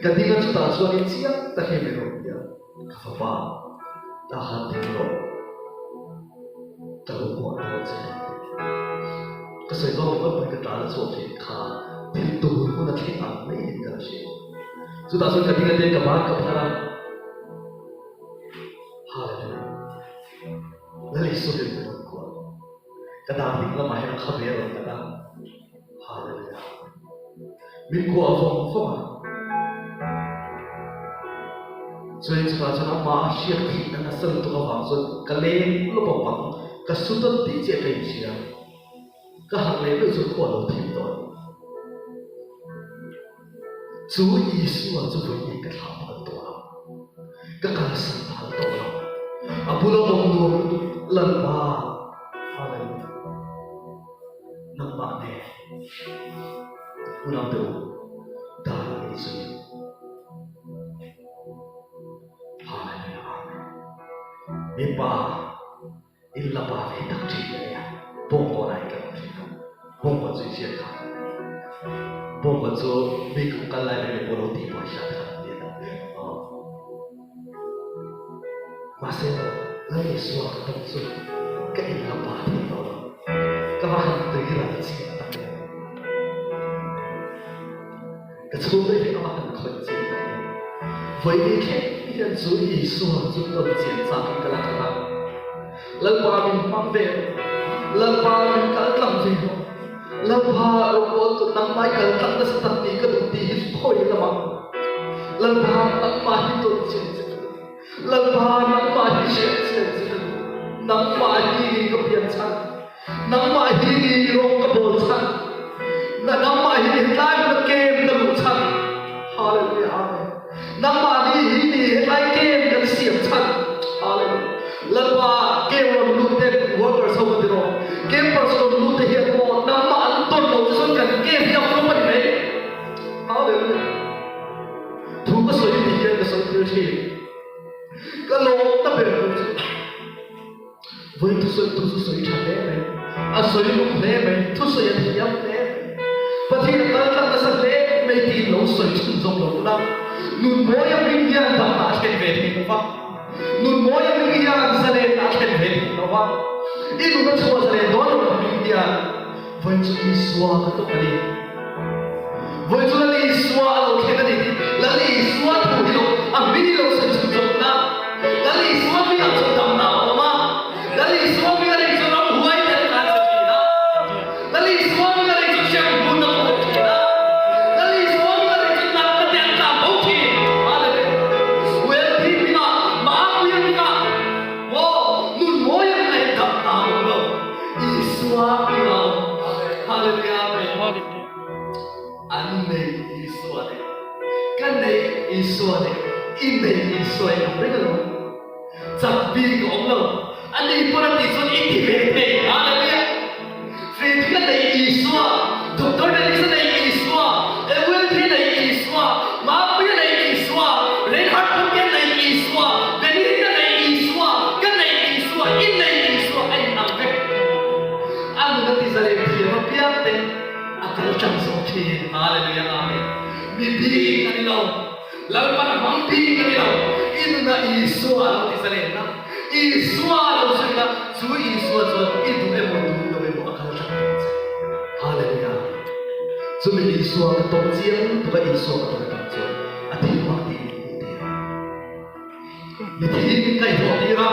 B: kadingan sudah suani siap tak hemero dia kafapa tahan tingro tahu buat apa saja. Keseluruhan mereka tak ada suatu khas, pintu pun ada yang aneh di dalam sini. Sudah sudah ketika dia kembali kepada Haleluya. Lalu sudah berkuat. Kadang kita main khabar kadang Haleluya. Minggu awal. Jadi sekarang masih kita nasal tu awal so kalian lupa bang. Kesulitan tidak terjadi, kehangat itu kuat tidak.主耶稣啊，就为你个他们多了，个干什么多了？啊，不能忘了人吧，哈利路亚，能吧呢？不能得，大了一岁，哈利路亚，明白。illa ba ve tak chi ya bong ko nai ka chi ka bong ko chi chi ka bong ko zo mi ku ka lai le bo lo ti ba sha ka ni da ma se la ye su ka ta su ka illa ba ti to ka ba han te ki la chi ta ka chu le ka ba han ko chi ta với cái khét cái chủ ý số chúng tôi diễn ra cái là cái nào lần qua mình mang về lần qua mình cả làm gì đó lần qua ở tụi năm mai cả thằng nó sẽ tập đi cái tụi đi thôi là mà lần qua năm mai tụi chuyện lần qua năm mai chuyện năm mai đi cái biển săn năm mai đi rong cái bờ săn năm mai đi lại cái game cái bờ săn Hallelujah năm mai đi lại game cái xiềng săn Hallelujah lần qua game on lúc đấy worker sau cái đó game person lúc đấy hiện một năm mà anh tuân thủ cho cần game theo không phải đấy Hallelujah thu cái số tiền cái số tiền cái lỗ nó bền vững với thu số chẳng lẽ này số lúc lẽ này thu số tiền nhắm lẽ và thì là cái sản lẽ mấy tiền lỗ số tiền dùng lỗ năm nun mỗi em kinh nghiệm đảm bảo trên về thì cũng vâng nun mỗi em kinh nghiệm sẽ lên đã trên về thì nó vâng ít nun nó chua sẽ lên đó là kinh nghiệm với chú đi xóa cái tốt này với chú đi xóa là ok cái này là đi xóa thủ đi đâu à vì đi đâu sẽ chụp chụp na là đi xóa vì làm chụp tầm nào mà là đi xóa vì cái này cho nó huay đến cả sự gì đó là đi xóa vì cái này cho xem buồn nó không gì đó là đi xóa vì cái này cho làm cái tiền cả bốc thì mà là quên thì mình mà quên mình wow nun mỗi ngày tập nào đâu đi xóa vì nào Hallelujah anh này Isu này cái này Isu này in này Isu này không biết đâu chắc bị gõ đâu anh đi qua đây xong ít thì về thế Hallelujah về cái này Isu doctor này Isu every thế này Isu mà biết này Isu lên hát cũng cái này Isu về đi cái này Isu cái này Isu in này Isu anh làm việc anh nói thì giờ thì nó biết đấy akal chẳng sống thì Hallelujah Amen mimpi cái nào lalu pada mampi cái nào itu na Isu alo di sana Isu alo sana su Isu itu emo akal chẳng Hallelujah su mình đi xua cái tông chiếm tụi cái đi xua cái tông tông rồi à thì mặc thì mình thì cái thọ đi ra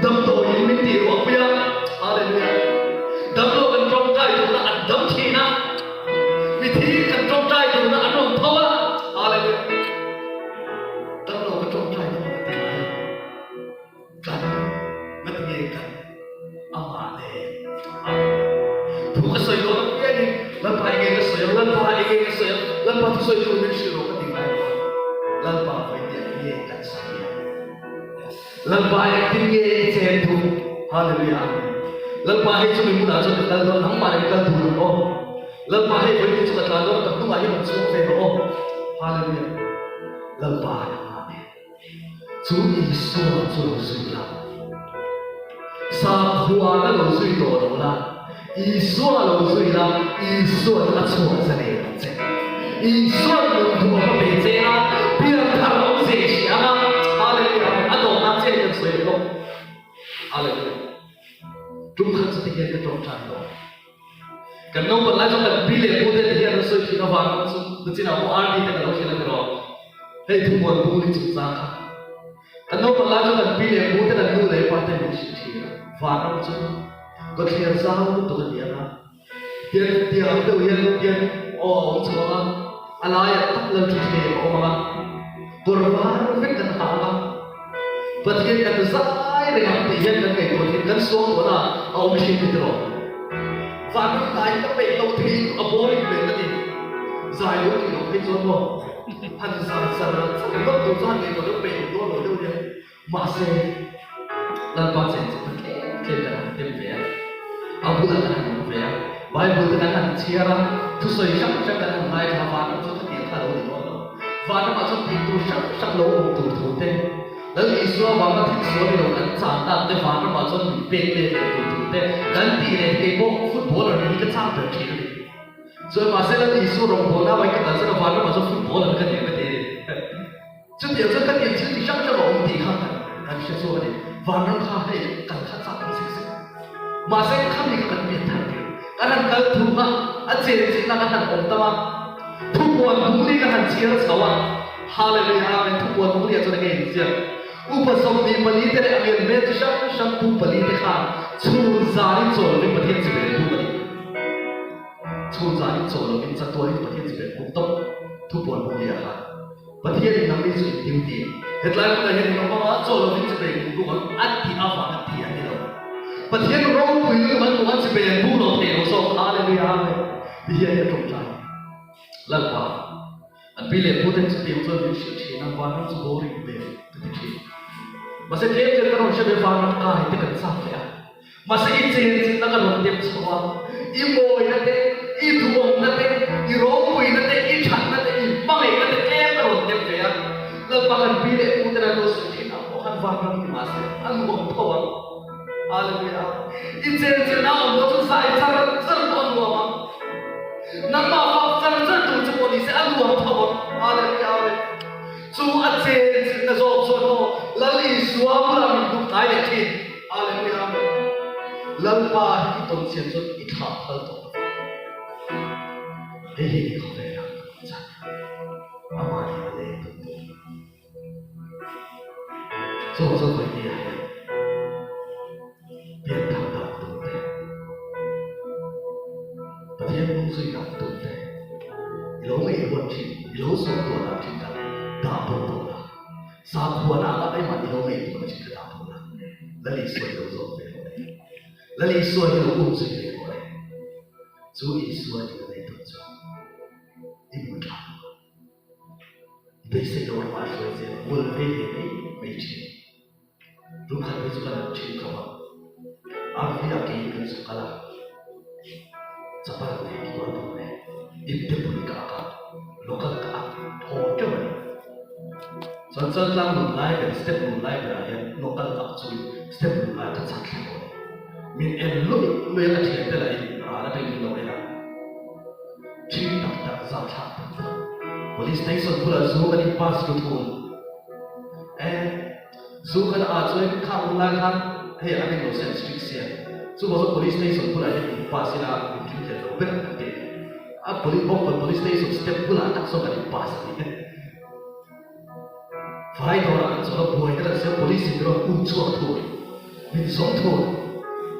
B: đâm tổ mình thì hoặc bây giờ hallelujah đâm tổ cần trong trái tụi nó ăn đâm chi na mình thì cần trong trái tụi nó ăn nồng thâu á hallelujah đâm tổ cần trong trái tụi nó thì lại cần mất nghe cần ama này tụi cái sợi đó cái gì lần phải nghe cái sợi lần phải nghe cái sợi lần phải sợi tụi mình sửa cái tiếng này lần phải nghe cái sợi lần phải tiếng nghe trên thu hallelujah lần phải cho mình muốn cho mình lần nắng mà mình cần thu được không lần phải với mình cho mình lần tập trung vào những sự về đó hallelujah lần phải chú Giêsu chú suy là sa khua là lo suy tổ đó là Giêsu lo suy là Giêsu là chúa sẽ này chứ Giêsu lo thua mà bị chết á bây giờ thằng ông sẽ xả á hallelujah anh懂那这个水咯hallelujah chúng ta sẽ hiện cái trong trang đó cái nông vật lại trong cái bí lệ bút để hiện nó sôi khi nó vào nó chỉ là một ăn đi thì nó sẽ là cái đó hay thu nguồn bút đi chúng ta cái nông vật lại trong cái bí lệ bút để là lưu lấy quan tâm đến sự thi và nó chúng có thể là sao nó tụi nó là tiền đầu tiền ông chúa anh ấy tắt lên chút gì ông mà Quran phải cần hàng bất kỳ cái gì để làm thể hiện cái tổ chức gần xuống của nó ông xin được rồi và nó tại các bệnh đầu thì ở bố mình về cái gì dài lúc thì nó phải trốn vô hành sản cái mất tự do này của nó bệnh đua rồi đâu nhỉ mà sẽ lần qua sẽ thêm cái hàng thêm vé ông cũng là cái hàng vé bài bữa cái hàng chia ra thu soi sắc cái hàng này là và nó cho cái tiền thay đổi được nó và nó mà cho tiền tu sắc lâu ông tu thủ thếแล้วอีสัวว่ามันทิ้งสัวไปลงกันสามตาแต่ฝันมันมาจนมีเป็นเลยถูกแต่กันตีเลยไอ้พวกฟุตบอลอะไรนี่ก็ช่างเดือดทีเลยส่วนมาเสร็จแล้วอีสัวลงบอลนะไว้ก็แต่เสร็จฝันมันมาจนฟุตบอลอะไรกันเนี่ยก็เดี๋ยวจนเดี๋ยวจะกันเดี๋ยวที่ช่างจะลงตีข้างกันเชื่อสัวกันเนี่ยฝันมันข้าให้กันขัดสักกันสิมาเสร็จข้ามนี่กันเปลี่ยนทันทีกันนั่นกันถูกมั้ยอันเจนสินั่นกันองตะทุกวันทุกนี่กันเชียร์สวรรค์ฮาเลลูยาเป็นทุกวันทุกนี่จะได้เห็นเสียงอุปสมบทปลีเตระเมียนเมตุชัมปูปลีเตข้าชูจาริโจลิประเทศจีนดูปลีชูจาริโจลิเป็นจัตุริประเทศจีนกุตบทุกวันพวกนี้ค่ะประเทศนี้นำไปสู่ดิวตีเหตุไรพวกเราเห็นน้องว่าโจลิเป็นจีนกุตบอันที่อาฟังอันที่อันนี้เราประเทศเราคุยเรื่องมันจีนผู้เราเทเราสอบฮาเลลูยาเลยที่เห็นตรงใจหลังว่าอันเป็นเรื่องผู้ที่จีนจะมีชื่อที่นั่งวันนั้นจะบริเวณที่ที่masa dia jadi orang siapa faham kah itu kan sampai ya masa ini nak orang dia semua ibu ini itu orang nanti irobu ini ikan nanti ibai nanti orang dia ya lepas bila putra dosa kita bukan faham di masa anu bukan tahu haleluya ini nak orang saya serba orang nama faktor tu cuma ni saya anu bukan tahu haleluya chú ăn trên là do là lý xóa mà mình đụng tay để trên hallelujah lần ba cái tuần tiền cho ít thở hơn tổ thế không phải là chắc mà đi vào đây tuần cho phải đi biến thằng đầu tuần thế và thiên không suy gặp tuần thế lỗ mấy buồn chỉ lỗ số tuổi làm chỉ cần đào bông là saoควรอะไรไม่มาที่เราไม่ตัวจิตดาวบงละแล้วลีสวยเราส่งไปเลยแล้วลีสวยเราอุ้มสุดเลยเลยจูอีสวยเราในตัวจูอีมันทำเป็นสิ่งที่เราไม่ช่วยเสียบุญไม่ใช่รู้ขันไม่สุขแล้วชิลเขาว่าอาฟิอาเกย์กันสุขแล้วจะไปไหนดีกว่าตรงนี้อินเตอร์บุญกากาโลกกาโหดจังเลยส่วนเรื่องหนุนไล่เป็นสเต็ปหนุนไล่เป็นอะไรโลกตัดจุยสเต็ปหนุนไล่ก็ชัดเลยมีเอ็นลุยลุยกันเฉียดไปเลยอะไรเป็นกิโลเมตรชีวิตตัดสับชัดpolice station พูดแล้วสู้กันที่ pass ทุกคนสู้กันอาจจะข้ามไล่กันเฮ้ยอันนี้เราเซ็นสตริกเสียสู้ว่า police station พูดแล้วที่ pass นะที่เกิดเราเป็นอะไร police station step pula tak so kali pas ni fai dora so boy kada se police ro uncho tho min som tho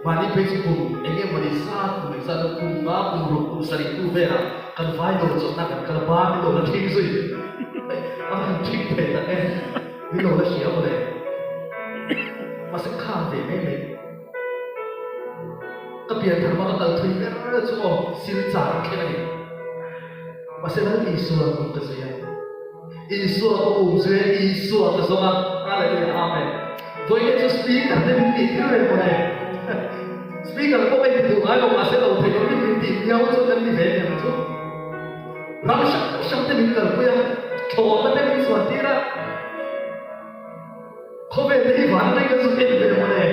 B: mani pe ku enge mani sa ku ma ku ro ku sari ku vera kan fai do so na kan ba mi do na thik sui thik pe ta mi do la sia bo le ma se kha de me me ka pia thar ma ka thui ver so sil cha ke ni masih lagi Isu aku kesaya Isu aku umsue Isu aku sama haleluya amin तो ये जो स्पीक करते भी इतने में बोले स्पीकर को मैं दिखा आया मासे तो उठे तो भी दिखा वो तो जल्दी भेज देना तो रंग शब्द मिलकर कोई हम छोड़ते भी स्वाति रहा खोबे नहीं वाले के सुने भी बोले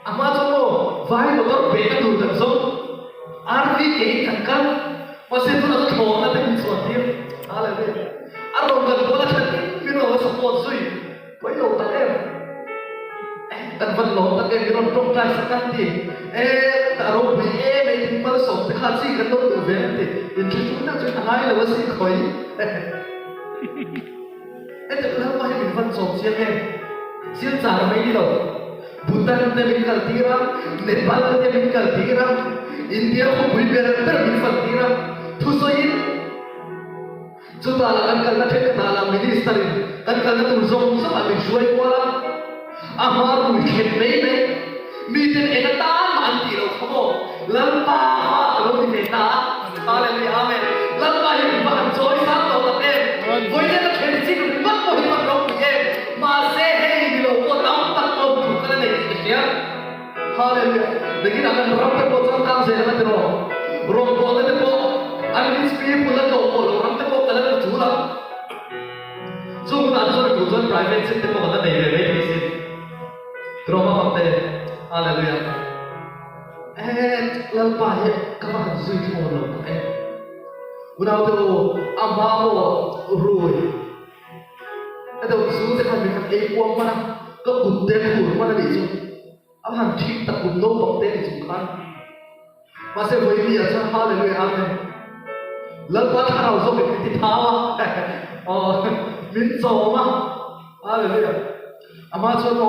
B: अम्मा तो वो वाई तो बेटा दूर तक सो आरवी के कंकल masih tu nak thong na teng suat dia haleluya arong kan bola kan mino support sui poi lo ta em kan van lo ta em mino trong trai sakat ti ta ro bi me ting mal som te kha si kan lo du ve ti in chu na chu hai la wasi khoi ta la ma hi min van som sia em sia cha mai ni lo Bhutan te min kal tira Nepal te min kal tira India ko bui ber per min kal tira Thusoin Chutala kan kal na thek tala minister kan kal na tul zong sa amin shuai kwala amar bui khet nei nei mi ten enata man ti ro khamo lampa ha ro ti ta hallelujah amen lampa hi ba kan choi sa to ta te voi ne na khet chi ko ma ko hi ma ro ye ma se he ni lo ko tam tak to bu kan nei ti ya hallelujah lekin akan ram pe ko chang kam se na te ro ro ko te ko an speed pula to ko ro ram te ko kala na chula so na so ko jon private se te ko bata nei ve ve se trauma pate hallelujah lampa he ka ba zui thon lo unau to amba mo roi ada su te kan kan e ko mana ko udde ko mana ni so ahan thik ta kun no bok te ni kan mase voi mi acha hallelujah amen lampa thao so ke ti thawa min so ma hallelujah ama so no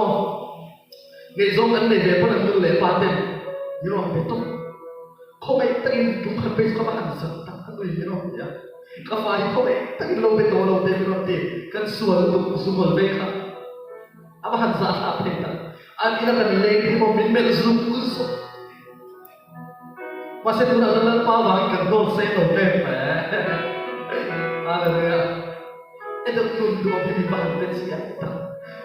B: ngai zo kan nei ve pa na lu le pa te you know be to ko be trin tum khan pe ko ba kan sa ta kan lu you know ya ka fa hi ko be trin lo be to lo te you know te kan sual tu sumol be kha aba han sa ta te ta an ina kan le ki mo min mel zu ku so masih tu nak lan pa ba kan do se to pe pe hallelujah itu kun do be ba be sia ta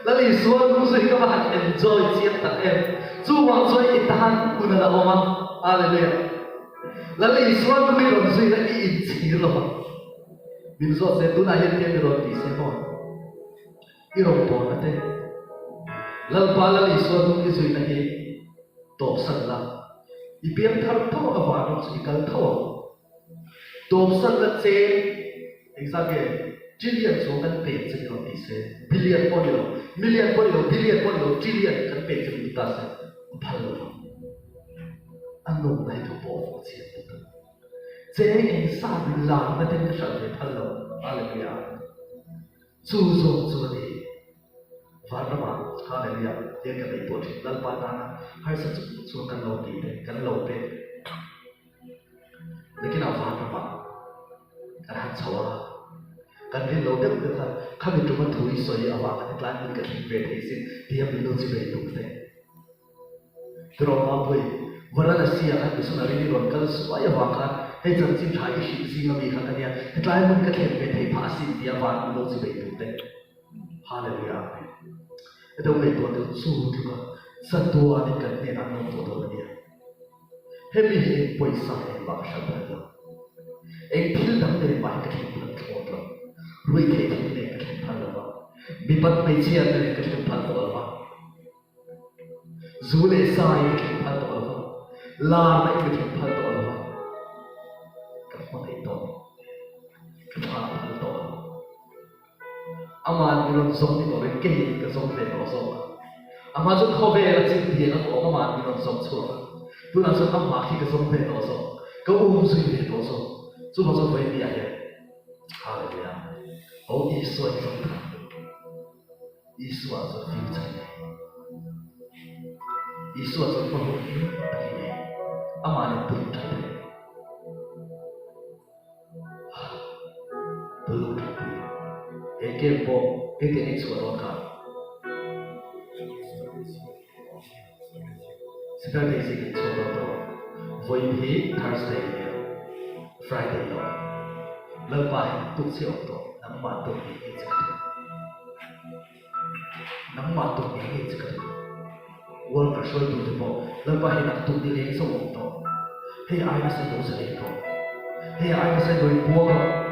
B: lali suan ku se ka ba enjoy sia ta em chu wang soi itahan kun la oma hallelujah lali suan ku mi ron sui la i chi lo bin so se tu na yen te ro ti se mo i ro po na te lal pa lali suan ku ki sui na he top san la i piam thar tho ka ba ro si kal tho top san la che exactly trillion so kan pe che ro ti se billion po lo million po lo billion po lo trillion kan pe che ta se phal lo ano nai to po che che en sa la na ten ka sa le phal lo hallelujah chu zo chu ni varma hallelujah ye ka dei po thi dal pa ta na har sa chu kan lo ti te kan lo pe lekin a varma kan ha chawa kan rin lo de ka kha bi tu ma thui soi awa kan tlan ni ka thi ve the sin dia bi lo chi ve tu te tro ma boi warana sia kan bi suna ri ron kal swa ya wa ka he jam chin thai shi si ma mi kha ka ya tlan mun ka the ve the pha si dia wa bi lo chi ve tu te hallelujah itu me to de su tu ka sa to ani kan ne na no to do ni he mi he poi sa he ba sha ba lo ek phil dam de ba ka thi plan thot lo rui the thi ne ka thi phal lo ba bipat me chi an ne ka thi phal lo ba zule sa ye ka phal lo ba la na ka thi phal lo ba ka ma te to ka phal lo aman ni ron som ni ko be ke ka som te no so ama zo kho be la chin ti na ko ma ni ron som chu tu na so tam ma ki ka som te no so ko sui te no so 主保说回避啊耶，哈利路亚，哦，耶稣的宗堂，耶稣啊做 future 呢，耶稣啊做保护你呢，阿妈呢不用看的，不用看的，一件波，一件你做多看。Sekarang di sini coba tuh, voipi Thursday ya, Friday lo, lepas tuh si auto, nama tuh ini sekarang, nama tuh ini sekarang, work kerja tuh tuh, lepas ini tuh di leso auto, hei ayah saya tuh sedih tuh, hei ayah saya tuh buat